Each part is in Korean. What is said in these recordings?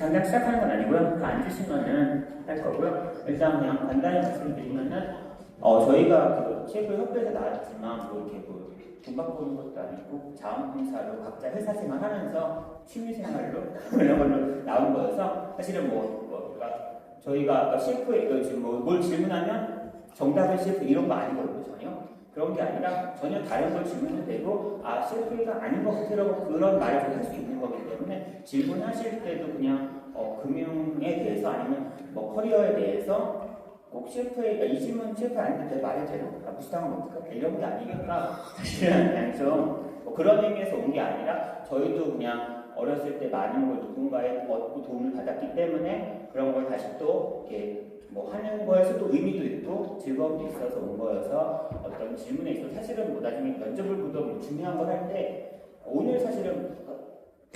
당장 시작하는 건 아니고요. 그 앉으시면은 할 거고요. 일단 그냥 간단히 말씀드리면은 저희가 그 셰프 협회에서 나왔지만 뭐 이렇게 뭐 돈 받고 오는 것도 아니고 자원봉사로 각자 회사 생활하면서 취미생활로 이런 걸로 나온 거여서 사실은 그러니까 저희가 셰프에 지금 뭘 질문하면 정답은 셰프 이런 거 아니거든요. 전혀 그런 게 아니라 전혀 다른 걸 질문해도 되고 셰프가 아닌 것 같으라고 그런 말을 할 수 있는 거기 때문에 질문하실 때도 그냥 금융에 대해서 아니면 커리어에 대해서 꼭 셰프에 이 질문 셰프 아닌데 말해도 되나? 무시당하면 어떡할까? 이런 게 아니겠다. 사실은 그냥 좀 그런 의미에서 온 게 아니라 저희도 그냥 어렸을 때 많은 걸 누군가의 얻고 도움을 받았기 때문에 그런 걸 다시 또 이렇게 하는 거에서 또 의미도 있고 즐거움도 있어서 온 거여서 어떤 질문에 있어서 사실은 나중에 면접을 보던 중요한 걸 할 때 오늘 사실은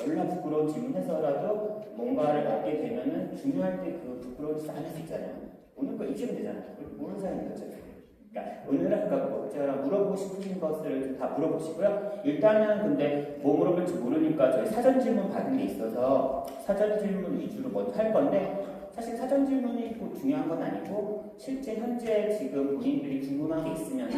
연락 부끄러운 질문해서라도 뭔가를 얻게 되면은 중요할 때 그 부끄러운 짓 안 할 수 있잖아요. 오늘 거 잊으면 되잖아요. 모르는 사람인 거죠. 그러니까 오늘은 제가 물어보고 싶으신 것을 다 물어보시고요. 일단은 근데 뭐 물어볼지 모르니까 저희 사전 질문 받은 게 있어서 사전 질문 위주로 먼저 할 건데 사실 사전 질문이 꼭 중요한 건 아니고 실제 현재 지금 본인들이 궁금한 게 있으면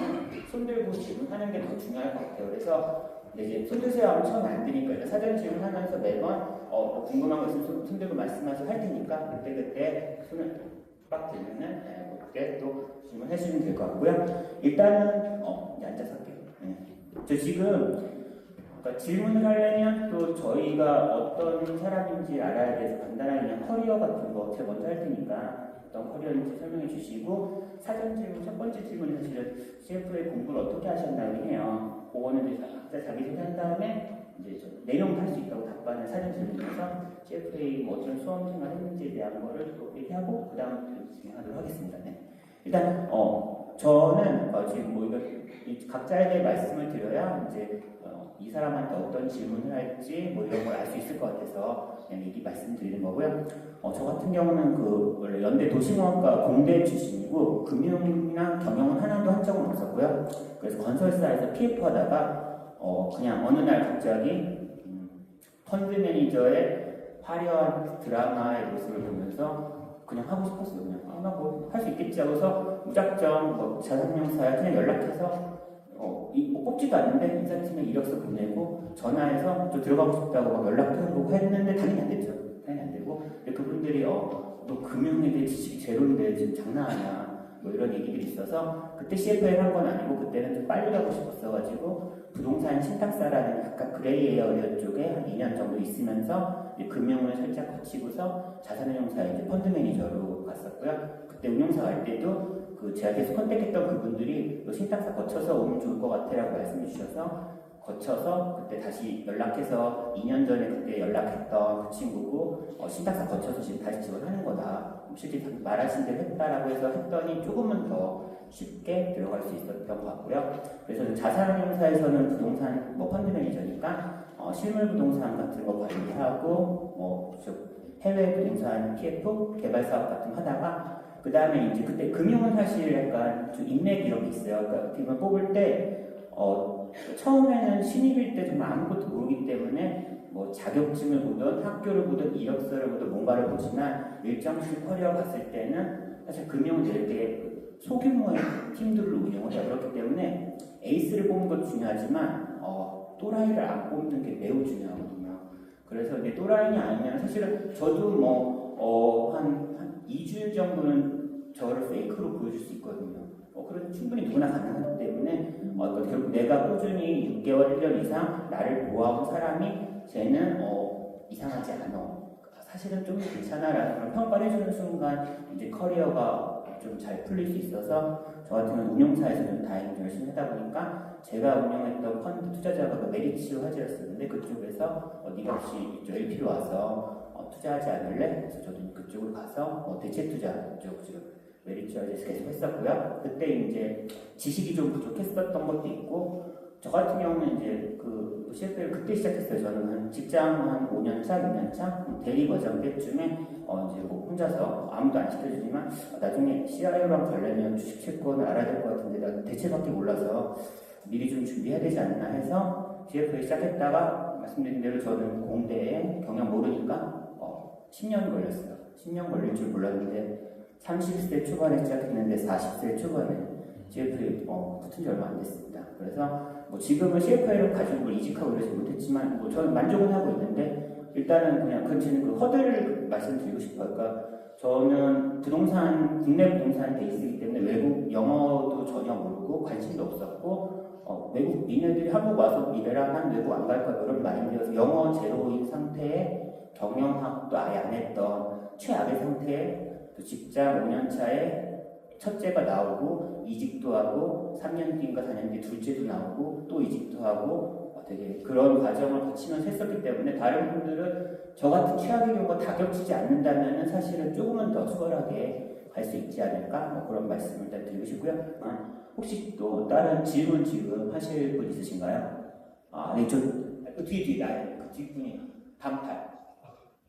손 들고 질문하는 게 더 중요할 것 같아요. 그래서 이제 손 드세요 하면 처음 안 되니까 사전 질문하면서 매번 궁금한 거 있으면 손 들고 말씀하셔서 할 테니까 그때 손을 빡 들면은 그때 또 질문해 주시면 될 것 같고요. 일단은 이제 앉아서 할게요. 저 지금 질문을 하려면 또 저희가 어떤 사람인지 알아야 돼서 간단하게 그냥 커리어 같은 거 제가 먼저 할 테니까 어떤 커리어인지 설명해 주시고 사전 질문 첫 번째 질문은 사실은 CFA 공부를 어떻게 하셨나요 해요. 그거는 이제 각자 자기소개한 다음에 이제 내용도 할 수 있다고 답변을 사전 질문에서 CFA 어떤 수험 생활 했는지에 대한 거를 또 얘기하고 그 다음 진행하도록 하겠습니다. 네. 일단 저는 지금 이거 각자에 대해 말씀을 드려야 이제 이 사람한테 어떤 질문을 할지 이런 걸 알 수 있을 것 같아서 그냥 미리 말씀드리는 거고요. 저 같은 경우는 원래 연대 도시공학과 공대 출신이고 금융이나 경영은 하나도 한 적은 없었고요. 그래서 건설사에서 PF 하다가 그냥 어느 날 갑자기 펀드 매니저의 화려한 드라마의 모습을 보면서 그냥 하고 싶었어요. 그냥 할 수 있겠지 하고서 무작정 자산형사에 그냥 연락해서 뽑지도 않는데 인사팀에 이력서 보내고 전화해서 저 들어가고 싶다고 연락도 해보고 했는데 당연히 안 됐죠. 당연히 안 되고 근데 그분들이 너 금융에 대해 지식이 제로인데 지금 장난하냐 이런 얘기들이 있어서 그때 CFA를 한 건 아니고 그때는 좀 빨리 가고 싶었어가지고 부동산 신탁사라는 약간 그레이 에어리어 쪽에 한 2년 정도 있으면서 금융을 살짝 거치고서 자산운용사에 이제 펀드 매니저로 갔었고요. 그때 운용사 갈 때도 제가 계속 컨택했던 그분들이 신탁사 거쳐서 오면 좋을 것 같아라고 말씀해 주셔서 거쳐서 그때 다시 연락해서 2년 전에 그때 연락했던 그 친구고 신탁사 거쳐서 지금 다시 지원하는 거다. 실제 말하신 대로 했다라고 해서 했더니 조금은 더 쉽게 들어갈 수 있었던 것 같고요. 그래서 자산운용사에서는 부동산 펀드 매니저니까 실물 부동산 같은 거 관리하고 해외 부동산 PF 개발 사업 같은 거 하다가 그 다음에 이제 그때 금융은 사실 약간 좀 인맥 이런 게 있어요. 그러니까 어떻게 보면 뽑을 때 처음에는 신입일 때 정말 아무것도 모르기 때문에 자격증을 보든 학교를 보든 이력서를 보든 뭔가를 보지만 일정식 커리어 갔을 때는 사실 금융은 되게 소규모의 팀들로 운영을 해요. 그렇기 때문에 에이스를 뽑는 것도 중요하지만 또라이를 안 뽑는 게 매우 중요하거든요. 그래서 이제 또라이이 아니면 사실은 저도 한 2주일 정도는 저를 페이크로 보여줄 수 있거든요. 그래도 충분히 누구나 가능하기 때문에 결국 내가 꾸준히 6개월, 1년 이상 나를 모아온 사람이 쟤는 이상하지 않아. 사실은 좀 괜찮아라는 그런 평가를 해주는 순간 이제 커리어가 좀 잘 풀릴 수 있어서 저 같은 경우는 운용사에서 좀 다행히 열심히 하다 보니까 제가 운영했던 펀드 투자자가 메리츠 화재였었는데 그쪽에서 네가 혹시 이쪽 LP로 와서 투자하지 않을래? 그래서 저도 그쪽으로 가서 대체 투자 쪽 지금 메리츠 화재에서 계속 했었고요. 그때 이제 지식이 좀 부족했었던 것도 있고 저 같은 경우는 이제 CFA를 그때 시작했어요. 저는 직장 한 5년차, 6년차 대리 과정 때쯤에 이제 혼자서 아무도 안 시켜주지만 나중에 CIO랑 가려면 주식 채권을 알아야 될 것 같은데 나 대체밖에 몰라서 미리 좀 준비해야 되지 않나 해서 CFA 시작했다가 말씀드린 대로 저는 공대에 경영 모르니까 10년 걸렸어요. 10년 걸릴 줄 몰랐는데 30세 초반에 시작했는데 40세 초반에 CFA 붙은 지 얼마 안 됐습니다. 그래서 뭐 지금은 CFA를 가지고 이직하고 이러지 못했지만 뭐 저는 만족은 하고 있는데 일단은 그냥 그 허들을 말씀드리고 싶어요. 그러니까 저는 국내 부동산 베이스이기 때문에 외국 영어도 전혀 모르고 관심도 없었고 외국 니네들이 한국 와서 일해라 난 외국 안 갈 거야 이런 마인드여서 영어 제로인 상태에 경영학도 아예 안 했던 최악의 상태에 또 직장 5년 차에 첫째가 나오고 이직도 하고 3년 뒤인가 4년 뒤 둘째도 나오고 또 이직도 하고 되게 그런 과정을 거치면서 했었기 때문에 다른 분들은 저 같은 최악의 경우가 다 겹치지 않는다면 사실은 조금은 더 수월하게 갈 수 있지 않을까 뭐 그런 말씀을 일단 드리고 싶고요. 혹시 또 다른 질문 지금 하실 분 있으신가요? 네, 뒤에 나의 그 뒷분이 단팔.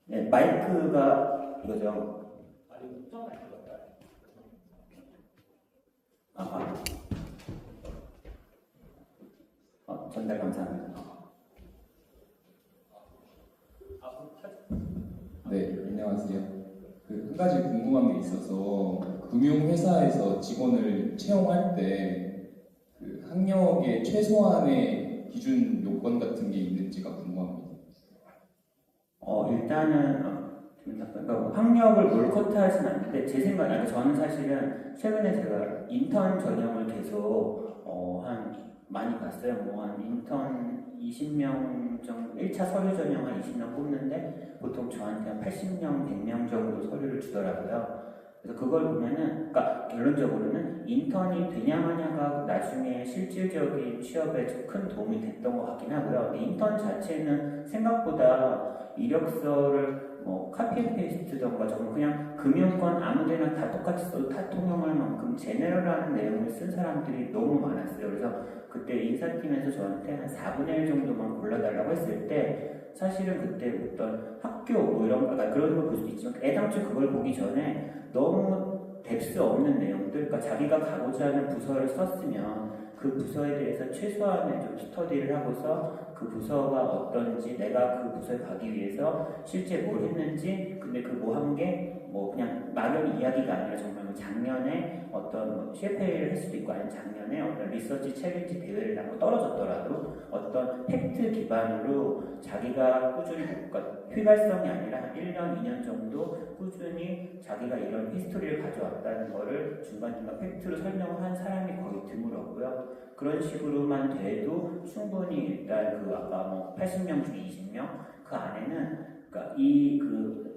네, 마이크가 이거죠. 전달 감사합니다. 네, 안녕하세요. 한 가지 궁금한 게 있어서 금융회사에서 직원을 채용할 때 학력의 최소한의 기준 요건 같은 게 있는지가 궁금합니다. 일단은 그러니까 학력을 몰컷하진 않는데 제 생각에 저는 사실은 최근에 제가 인턴 전형을 계속 많이 봤어요. 뭐 한 인턴 20명 정도 1차 서류 전형 한 20명 뽑는데 보통 저한테 한 80명, 100명 정도 서류를 주더라고요. 그래서 그걸 보면은 그러니까 결론적으로는 인턴이 되냐 마냐가 나중에 실질적인 취업에 큰 도움이 됐던 것 같긴 하고요. 근데 인턴 자체는 생각보다 이력서를 뭐 카피앤페이스트던가 정말 그냥 금융권 아무데나 다 똑같이 써도 다 통용할 만큼 제너럴한 내용을 쓴 사람들이 너무 많았어요. 그래서 그때 인사팀에서 저한테 한 4분의 1 정도만 골라달라고 했을 때 사실은 그때 어떤 학교 뭐 이런 그런 걸 볼 수도 있지만 애당초 그걸 보기 전에 너무 뎁스 없는 내용들, 그러니까 자기가 가고자 하는 부서를 썼으면 그 부서에 대해서 최소한의 좀 스터디를 하고서 그 부서가 어떤지 내가 그 부서에 가기 위해서 실제 뭘 했는지 근데 그 뭐 한 게 뭐 그냥 막연 이야기가 아니라 정말 뭐 작년에 어떤 CFA를 할 수도 있고 아니면 작년에 어떤 리서치 챌린지 대회를 하고 떨어졌더라도 어떤 팩트 기반으로 자기가 꾸준히 그러니까 휘발성이 아니라 한 1년, 2년 정도 꾸준히 자기가 이런 히스토리를 가져왔다는 거를 중간중간 팩트로 설명을 한 사람이 거의 드물었고요. 그런 식으로만 돼도 충분히 일단 아까 뭐 80명 중에 20명 그 안에는 그러니까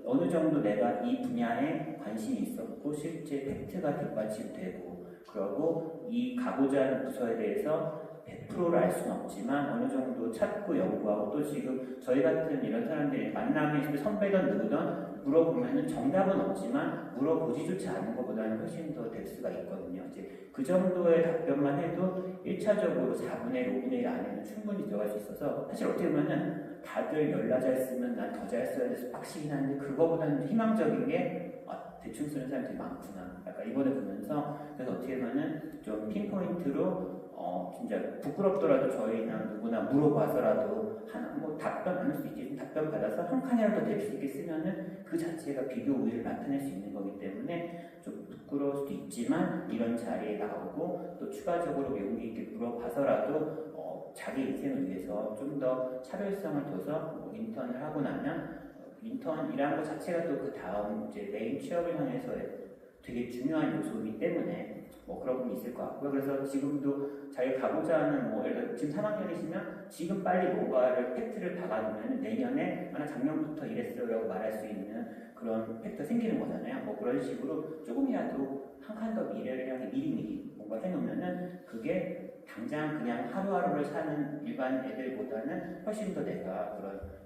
어느 정도 내가 이 분야에 관심이 있었고 실제 팩트가 뒷받침되고 그러고 이 가고자 하는 부서에 대해서 100%를 알 수는 없지만 어느 정도 찾고 연구하고 또 지금 저희 같은 이런 사람들이 만남에 있을 때 선배든 누구든 물어보면은 정답은 없지만 물어보지조차 않는 것보다는 훨씬 더 될 수가 있거든요. 이제 그 정도의 답변만 해도 1차적으로 4분의 1, 5분의 1 안에는 충분히 들어갈 수 있어서 사실 어떻게 보면은 다들 열나 잘 쓰면 난 더 잘 써야 돼서 빡시긴 한데 그거보다는 희망적인 게 대충 쓰는 사람들이 많구나. 약간 이번에 보면서 그래서 어떻게 보면은 좀 핀포인트로 진짜 부끄럽더라도 저희나 누구나 물어봐서라도 뭐 답변 안 할 수 있지 답변 받아서 한 칸이라도 낼 수 있게 쓰면은 그 자체가 비교 우위를 나타낼 수 있는 거기 때문에 좀 부끄러울 수도 있지만 이런 자리에 나오고 또 추가적으로 용기 있게 물어봐서라도 자기 인생을 위해서 좀 더 차별성을 둬서 뭐 인턴을 하고 나면 인턴이라는 것 자체가 또 그 다음 이제 메인 취업을 향해서의 되게 중요한 요소이기 때문에 뭐 그런 부분이 있을 것 같고요. 그래서 지금도 자기가 가고자 하는 뭐 예를 들어 지금 3학년이시면 지금 빨리 뭔가를 팩트를 박아두면 내년에 나 작년부터 이랬어라고 말할 수 있는 그런 팩트가 생기는 거잖아요. 뭐 그런 식으로 조금이라도 한 칸 더 미래를 향해 미리미리 뭔가 해놓으면은 그게 당장 그냥 하루하루를 사는 일반 애들보다는 훨씬 더 내가 그런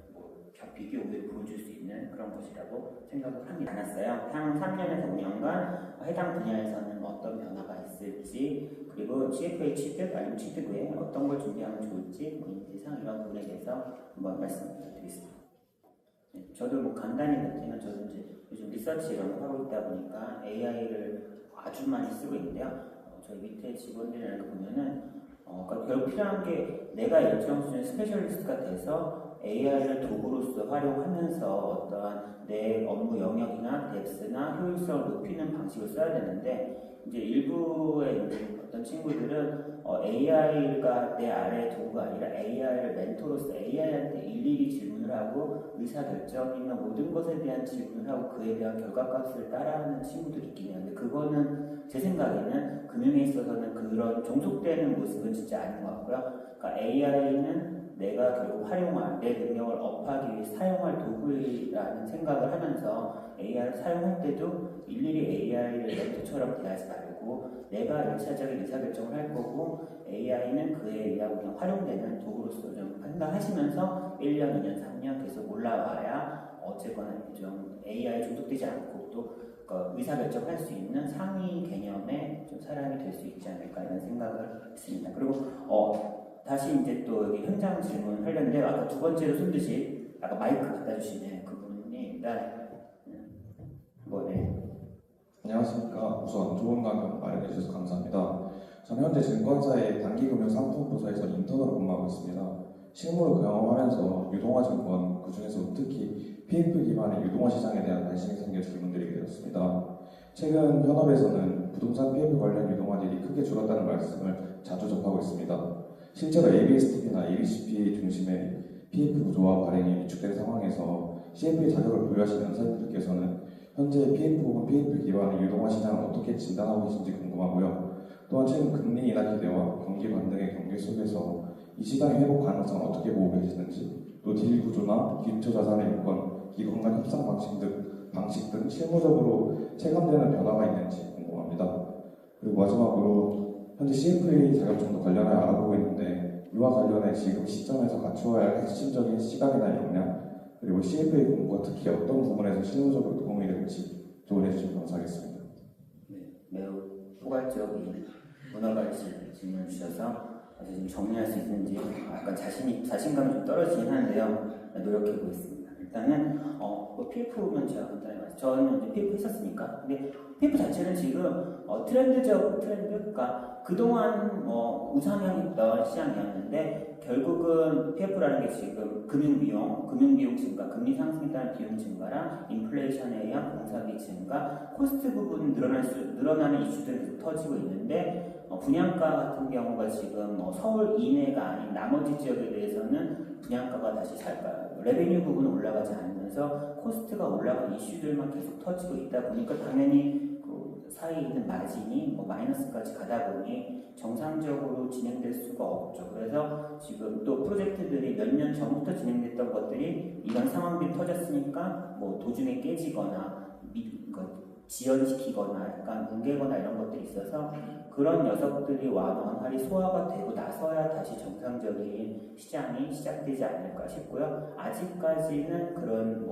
비교 우위를 보여줄 수 있는 그런 것이라고 생각을 합니다. 않았어요. 향후 3년에서 5년간 해당 분야에서는 어떤 변화가 있을지 그리고 CFA 취득 아니면 취득 후에 어떤 걸 준비하면 좋을지 뭐 인지상 이런 부분에 대해서 한번 말씀 부탁드리겠습니다. 네, 저도 뭐 간단히 듣지만 저도 이제 요즘 리서치 이런 거 하고 있다 보니까 AI를 아주 많이 쓰고 있는데요. 저희 밑에 직원들이랑 보면은 그러니까 결국 필요한 게 내가 일정 수준의 스페셜리스트가 돼서 AI를 도구로서 활용하면서 어떠한 내 업무 영역이나 뎁스나 효율성을 높이는 방식을 써야 되는데 이제 일부의 이제 어떤 친구들은 AI가 내 아래의 도구가 아니라 AI를 멘토로서 AI한테 일일이 질문을 하고 의사결정이나 모든 것에 대한 질문을 하고 그에 대한 결과값을 따라하는 친구들이 있긴 해요. 근데 그거는 제 생각에는 금융에 있어서는 그런 종속되는 모습은 진짜 아닌 것 같고요. 그러니까 AI는 내가 결국 활용할 내 능력을 업하기 위해 사용할 도구라는 생각을 하면서 AI를 사용할 때도 일일이 AI를 멘토처럼 대하지 말고 내가 1차적인 의사결정을 할 거고 AI는 그에 의하고 그냥 활용되는 도구로서 좀 판단하시면서 1년, 2년, 3년 계속 올라와야 어쨌거나 좀 AI에 중독되지 않고 또 의사결정을 할 수 있는 상위 개념의 좀 사람이 될 수 있지 않을까 이런 생각을 했습니다. 그리고 다시 이제 또 여기 현장 질문 하려는데 아까 두 번째로 손드시 아까 마이크 갖다 주시네 그분이 일단 네. 안녕하십니까. 우선 좋은 강연 마련해 주셔서 감사합니다. 저는 현재 증권사의 단기금융상품부서에서 인턴으로 근무하고 있습니다. 실무를 경험하면서 유동화증권, 그중에서 특히 PF 기반의 유동화 시장에 대한 관심이 생겨 질문드리게 되었습니다. 최근 현업에서는 부동산 PF 관련 유동화들이 크게 줄었다는 말씀을 자주 접하고 있습니다. 실제로 ABSTP나 ABCP 중심의 PF 구조화 발행이 위축된 상황에서 CF의 자격을 보유하신 연사님들께서는 현재 PF 혹은 PF 기반의 유동화 시장을 어떻게 진단하고 계신지 궁금하고요. 또한 최근 금리 인하 기대와 경기 반등의 경계 속에서 이 시장의 회복 가능성을 어떻게 보고 계시는지, 또 딜 구조나 기초 자산의 요건, 기관 간 협상 방식 등 실무적으로 체감되는 변화가 있는지 궁금합니다. 그리고 마지막으로 현재 CFA 자격증도 관련하여 알아보고 있는데 이와 관련해 지금 시점에서 갖추어야 할 핵심적인 시각이나 역량, 그리고 CFA 공부가 특히 어떤 부분에서 실무적으로 도움이 될지 조언해 주시면 감사하겠습니다. 네, 매우 포괄적인 문화발전 질문을 주셔서 지금 정리할 수 있는지 약간 자신감이 좀 떨어지긴 하는데요. 노력해 보겠습니다. 일단은 PF면 제가 간단히 말씀. 저는 이제 PF 했었으니까. 근데 PF 자체는 지금 트렌드, 그러니까 그동안 우상향했던 시장이었는데 결국은 PF라는 게 지금 금융비용 증가, 금리 상승에 따른 비용 증가랑 인플레이션에 의한 공사비 증가, 코스트 부분 늘어나는 이슈들이 계속 터지고 있는데 분양가 같은 경우가 지금 서울 이내가 아닌 나머지 지역에 대해서는 분양가가 다시 레베뉴 부분은 올라가지 않으면서 코스트가 올라간 이슈들만 계속 터지고 있다 보니까 당연히 그 사이에 있는 마진이 마이너스까지 가다 보니 정상적으로 진행될 수가 없죠. 그래서 지금 또 프로젝트들이 몇 년 전부터 진행됐던 것들이 이런 상황들이 터졌으니까 도중에 깨지거나 지연시키거나 약간 뭉개거나 이런 것들이 있어서 그런 녀석들이 원활히 소화가 되고 나서야 다시 정상적인 시장이 시작되지 않을까 싶고요. 아직까지는 그런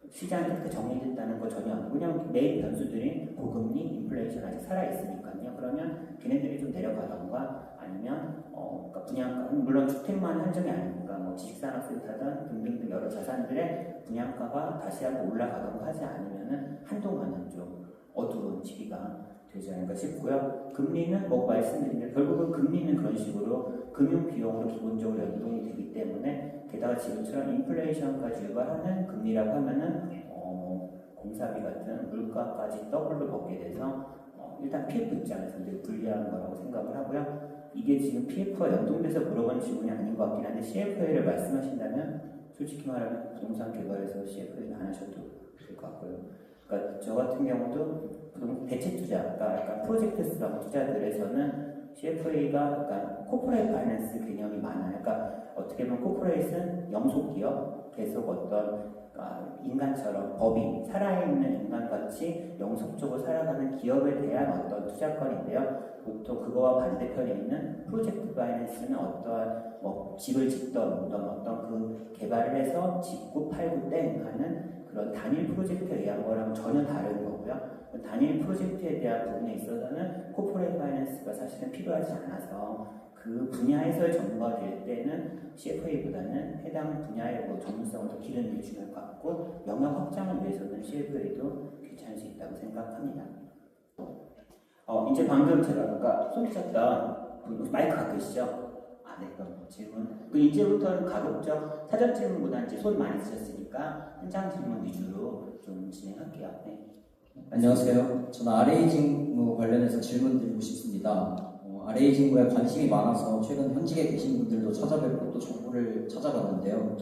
시장이 그렇게 정리됐다는 거 전혀 아니고 그냥 매일 변수들이 고금리, 인플레이션 아직 살아있으니까요. 그러면 걔네들이 좀 내려가던가 아니면 그러니까 분양가, 물론 주택만 한정이 아니니까 지식산업센터든 등등등 여러 자산들의 분양가가 다시 한번 올라가던가 하지 않으면은 한동안은 좀 어두운 시기가 되지 않을까 싶고요. 금리는 말씀드린 대로 결국은 금리는 그런 식으로 금융 비용으로 기본적으로 연동이 되기 때문에 게다가 지금처럼 인플레이션까지 유발하는 금리라고 하면은 공사비 같은 물가까지 더블로 벗게 돼서 일단 PF 입장에서 되게 불리한 거라고 생각을 하고요. 이게 지금 PF와 연동돼서 물어본 질문이 아닌 것 같긴 한데 CFA를 말씀하신다면 솔직히 말하면 부동산 개발에서 CFA는 안 하셔도 될 것 같고요. 그러니까 저 같은 경우도 대체 투자, 그러니까 약간 프로젝트성 투자들에서는 CFA가 약간 코퍼레이트 파이낸스 개념이 많아요. 그러니까 어떻게 보면 코퍼레이트는 영속기업, 계속 어떤 인간처럼 법인, 살아있는 인간같이 영속적으로 살아가는 기업에 대한 어떤 투자권인데요. 보통 그거와 반대편에 있는 프로젝트 파이낸스는 어떠한 집을 짓던 어떤 그 개발을 해서 짓고 팔고 땡 하는 그런 단일 프로젝트에 의한 거랑 전혀 다른 거고요. 단일 프로젝트에 대한 부분에 있어서는 코퍼레이트 파이낸스가 사실은 필요하지 않아서 그 분야에서의 전문가가 될 때는 CFA보다는 해당 분야의 전문성을 더 기르는 게 중요할 것 같고 영역 확장을 위해서는 CFA도 괜찮을 수 있다고 생각합니다. 이제 방금 제가 아까 손 쳤던 마이크 갖고 계시죠? 네, 그럼 질문. 그 이제부터는 가급적 사전 질문보다 이제 손 많이 쓰셨으니까 현장 질문 위주로 좀 진행할게요. 네. 안녕하세요. 저는 RA 직무 관련해서 질문 드리고 싶습니다. RA 직무에 관심이 많아서 최근 현직에 계신 분들도 찾아뵙고 또 정보를 찾아봤는데요.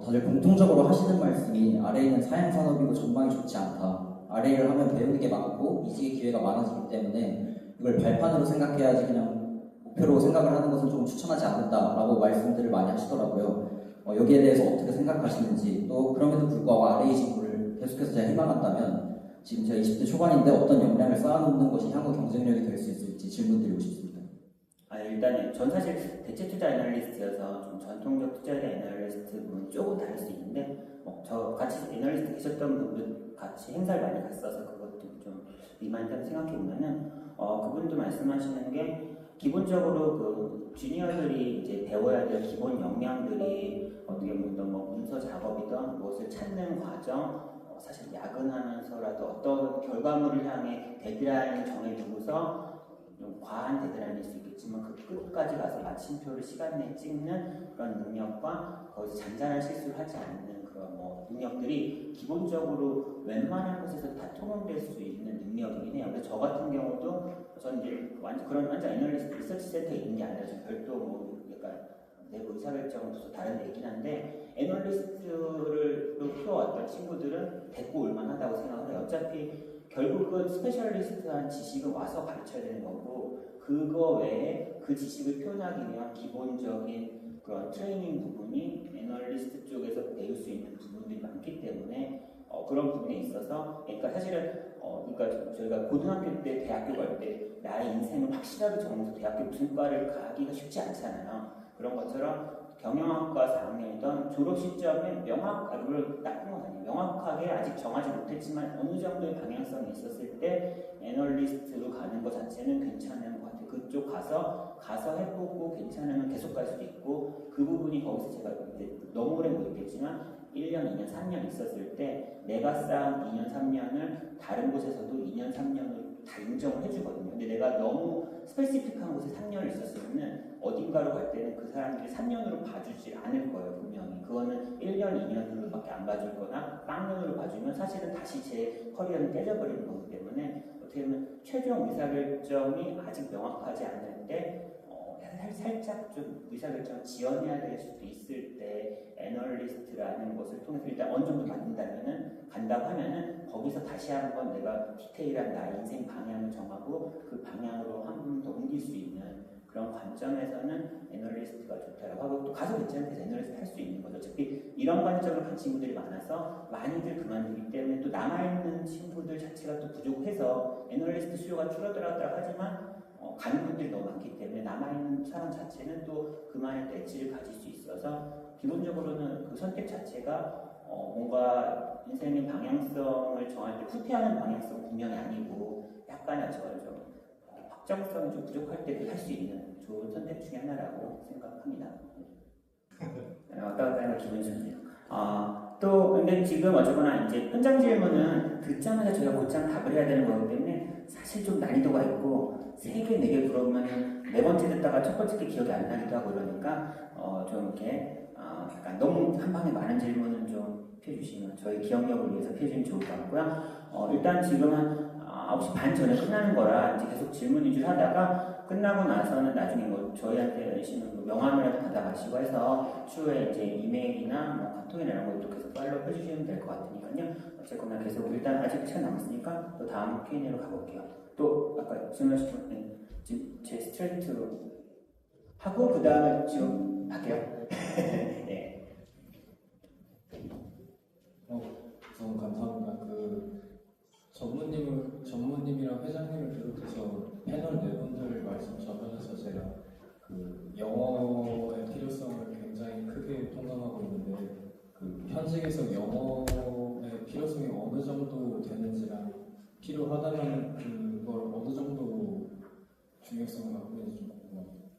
다들 공통적으로 하시는 말씀이 RA는 사양산업이고 전망이 좋지 않다. RA를 하면 배우는 게 많고 이직의 기회가 많아지기 때문에 이걸 발판으로 생각해야지 그냥 목표로 생각을 하는 것은 조금 추천하지 않는다라고 말씀들을 많이 하시더라고요. 여기에 대해서 어떻게 생각하시는지, 또 그럼에도 불구하고 RA 직무를 계속해서 제가 희망한다면 지금 제가 20대 초반인데 어떤 역량을 쌓아놓는 것이 향후 경쟁력이 될 수 있을지 질문드리고 싶습니다. 일단은 전 사실 대체 투자 애널리스트여서 좀 전통적 투자 애널리스트는 조금 다를 수 있는데 저 같이 애널리스트 계셨던 분들 같이 행사를 많이 갔어서 그것도 좀 리마인드를 생각해 보면은 그분도 말씀하시는 게 기본적으로 그 주니어들이 이제 배워야 될 기본 역량들이 어떻게 보면 뭐 문서 작업이든 무엇을 찾는 과정, 사실 야근하면서라도 어떤 결과물을 향해 데드라인을 정해두고서 좀 과한 데드라인일 수 있겠지만 그 끝까지 가서 마침표를 시간 내에 찍는 그런 능력과 거기서 잔잔한 실수를 하지 않는 그런 능력들이 기본적으로 웬만한 곳에서 다 통용될 수 있는 능력이긴 해요. 그래서 저 같은 경우도 저는 이제 완전 애널리스트 리서치 센터에 있는 게 아니라 좀 별도 약간 내부 의사결정은 또 다른 데 있긴 한데 애널리스트를 키워왔던 친구들은 데리고 올만하다고 생각을 해요. 어차피 결국은 스페셜리스트한 지식은 와서 가르쳐야 되는 거고 그거 외에 그 지식을 표현하기 위한 기본적인 그런 트레이닝 부분이 애널리스트 쪽에서 배울 수 있는 부분들이 많기 때문에 그런 부분에 있어서 그러니까 사실은 그러니까 저희가 고등학교 때 대학교 갈 때 나의 인생을 확실하게 정해서 대학교 무슨 과를 가기가 쉽지 않잖아요. 그런 것처럼 경영학과 4학년이던 졸업 시점에 명확하게 아직 정하지 못했지만 어느 정도의 방향성이 있었을 때 애널리스트로 가는 것 자체는 괜찮은 것 같아요. 그쪽 가서 해보고 괜찮으면 계속 갈 수도 있고 그 부분이 거기서 제가 이제 너무 오래 못 있겠지만 1년, 2년, 3년 있었을 때 내가 쌓은 2년, 3년을 다른 곳에서도 2년, 3년을 다 인정을 해주거든요. 근데 내가 너무 스페시픽한 곳에 3년을 있었으면 어딘가로 갈 때는 그 사람들이 3년으로 봐주지 않을 거예요, 분명히. 그거는 1년, 2년으로밖에 안 봐줄 거나 빵년으로 봐주면 사실은 다시 제 커리어는 깨져버리는 거기 때문에 어떻게 보면 최종 의사결정이 아직 명확하지 않은데 살짝 좀 의사결정을 지연해야 될 수도 있을 때 애널리스트라는 것을 통해서 일단 어느 정도 간다고 하면은 거기서 다시 한번 내가 디테일한 나의 인생 방향을 정하고 그 방향으로 한 번 더 옮길 수 있는 그런 관점에서는 애널리스트가 좋다라고 하고 또 가서 괜찮게 애널리스트 할 수 있는 거죠. 어차피 이런 관점으로 간 친구들이 많아서 많이들 그만두기 때문에 또 남아있는 친구들 자체가 또 부족해서 애널리스트 수요가 줄어들었다고 하지만 가는 분들이 너무 많기 때문에 남아있는 사람 자체는 또 그만의 또 엣지를 가질 수 있어서 기본적으로는 그 선택 자체가 뭔가 인생의 방향성을 정할 때 후퇴하는 방향성은 분명히 아니고 약간의 좀 확정성이 좀 부족할 때도 할 수 있는 좋은 선택 중에 하나라고 생각합니다. 아까 기분이 좋네요. 또 근데 지금 어쨌거나 이제 현장 질문은 듣자마자 저희가 곧장 답을 해야 되는 거기 때문에 사실 좀 난이도가 있고 3개, 4개 물어보면 4번째 듣다가 첫 번째 게 기억이 안 나기도 하고 그러니까 좀 이렇게 약간 너무 한 방에 많은 질문은 좀 피해주시면 저희 기억력을 위해서 피해주면 좋을 것 같고요. 일단 지금은 9시 반 전에 끝나는 거라 이제 계속 질문 위주로 하다가 끝나고 나서는 나중에 뭐 저희한테 내시는 뭐 명함이라도 받아가시고 해서 추후에 이제 이메일이나 뭐 카톡이나 이런 것도 계속 팔로우 해주시면 될 것 같으니까요. 어쨌거나 계속 일단 아직 시간 남았으니까 또 다음 Q&A로 가볼게요. 또 아까 질문하신 분 제 스트레이트로 하고 그 다음에 지금 할게요. 네. 우선 감사합니다. 전무님이랑 회장님을 비롯해서 패널 네 분들 말씀 전하면서 제가 영어의 필요성을 굉장히 크게 통감하고 있는데 현직에서 영어의 필요성이 어느 정도 되는지랑 필요하다면 그걸 어느 정도 중요성을 갖고 있는지 좀 궁금합니다.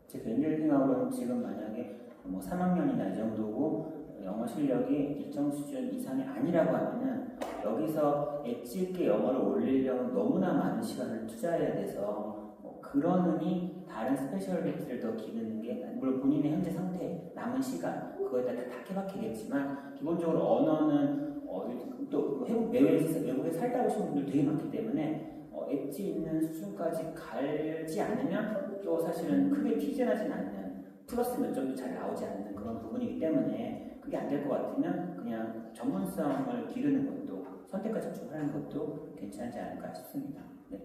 제 개인적인 생각으로는 지금 만약에 뭐 3학년이나 이 정도고 영어 실력이 일정 수준 이상이 아니라고 하면은 여기서 엣지 있게 영어를 올리려면 너무나 많은 시간을 투자해야 돼서 그런 의미 다른 스페셜리티를 더 기르는 게 물론 본인의 현재 상태, 남은 시간 그거에 따라 다 타케바케겠지만 기본적으로 언어는 또 외국에 살다 오신 분들 되게 많기 때문에 엣지 있는 수준까지 갈지 않으면 또 사실은 크게 튀어나진 않는 플러스 몇 점도 잘 나오지 않는 그런 부분이기 때문에 그게 안 될 것 같으면 그냥 전문성을 기르는 것도 선택과 집중하는 것도 괜찮지 않을까 싶습니다. 네.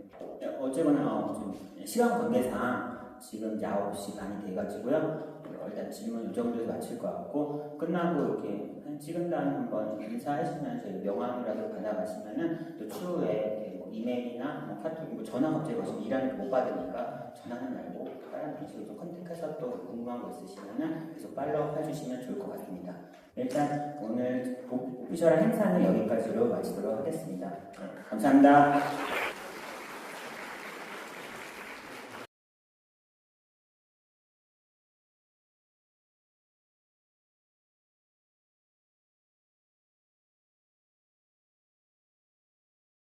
어쨌거나 지금 시간 관계상 지금 이제 9시 반이 돼가지고요. 일단 질문 이 정도에서 마칠 것 같고 끝나고 이렇게 찍은 다음 한번 인사하시면 저희 명함이라도 받아가시면은 또 추후에 뭐 이메일이나 뭐 카톡, 뭐 전화 갑자기 오시면 일하니까 못 받으니까 전화는 말고 다른 방식으로 좀 컨택해서 또 궁금한 거 있으시면은 계속 팔로우 해주시면 좋을 것 같습니다. 일단 오늘 오피셜한 행사는 여기까지로 마치도록 하겠습니다. 감사합니다.